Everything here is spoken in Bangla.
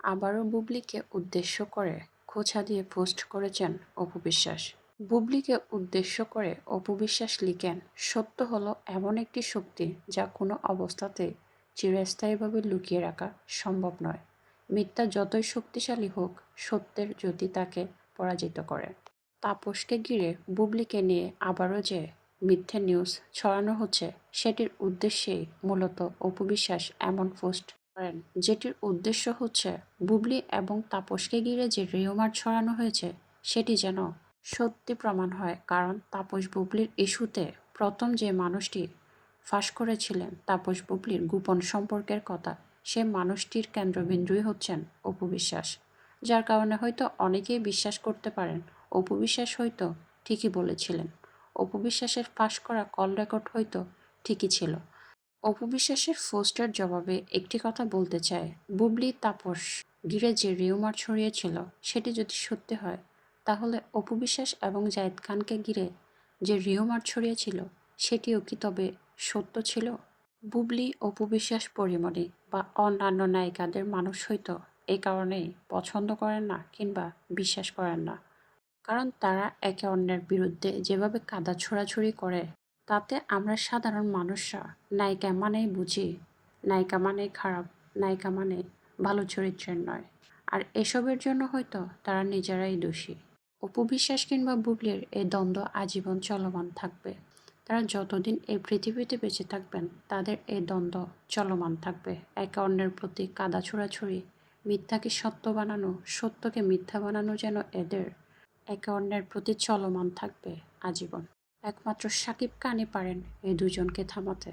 আবারও বুবলিকে উদ্দেশ্য করে খোঁচা দিয়ে পোস্ট করেছেন অপু বিশ্বাস। বুবলিকে উদ্দেশ্য করে অপু বিশ্বাস লিখেন, সত্য হলো এমন একটি শক্তি যা কোনো অবস্থাতেই চিরস্থায়ীভাবে লুকিয়ে রাখা সম্ভব নয়। মিথ্যা যতই শক্তিশালী হোক, সত্যের জ্যোতি তাকে পরাজিত করে। তাপসকে ঘিরে বুবলিকে নিয়ে আবারও যে মিথ্যে নিউজ ছড়ানো হচ্ছে, সেটির উদ্দেশ্যেই মূলত অপু বিশ্বাস এমন পোস্ট করেন, যেটির উদ্দেশ্য হচ্ছে বুবলি এবং তাপসকে ঘিরে যে রিউমার ছড়ানো হয়েছে সেটি যেন সত্যি প্রমাণ হয়। কারণ তাপস বুবলির ইস্যুতে প্রথম যে মানুষটি ফাঁস করেছিলেন তাপস বুবলির গোপন সম্পর্কের কথা, সে মানুষটির কেন্দ্রবিন্দুই হচ্ছেন অপু বিশ্বাস। যার কারণে হয়তো অনেকেই বিশ্বাস করতে পারেন অপু বিশ্বাস হয়তো ঠিকই বলেছিলেন। অপু বিশ্বাসের ফাঁস করা কল রেকর্ড হয়তো ঠিকই ছিল। অপু বিশ্বাসের পোস্টের জবাবে একটি কথা বলতে চায়, বুবলি তাপস ঘিরে যে রিউমার ছড়িয়েছিল সেটি যদি সত্যি হয়, তাহলে অপু বিশ্বাস এবং জায়েদ খানকে ঘিরে যে রিউমার ছড়িয়েছিল সেটিও কি তবে সত্য ছিল? বুবলি, অপু বিশ্বাস, পরিমণি বা অন্যান্য নায়িকাদের মানুষ হয়তো এই কারণেই পছন্দ করেন না কিংবা বিশ্বাস করেন না। কারণ তারা একে অন্যের বিরুদ্ধে যেভাবে কাদা ছোড়াছুড়ি করে, তাতে আমরা সাধারণ মানুষরা নায়িকা মানেই বুঝি নায়িকা মানেই খারাপ, নায়িকা মানে ভালো চরিত্রের নয়। আর এসবের জন্য হয়তো তারা নিজেরাই দোষী। অপু বিশ্বাস কিংবা বুবলির এই দ্বন্দ্ব আজীবন চলমান থাকবে। তারা যতদিন এই পৃথিবীতে বেঁচে থাকবেন তাদের এই দ্বন্দ্ব চলমান থাকবে। একে অন্যের প্রতি কাদা ছোড়াছুড়ি, মিথ্যাকে সত্য বানানো, সত্যকে মিথ্যা বানানো যেন এদের একে অন্যের প্রতি চলমান থাকবে আজীবন। একমাত্র শাকিব খানই পারেন এই দুজনকে থামাতে।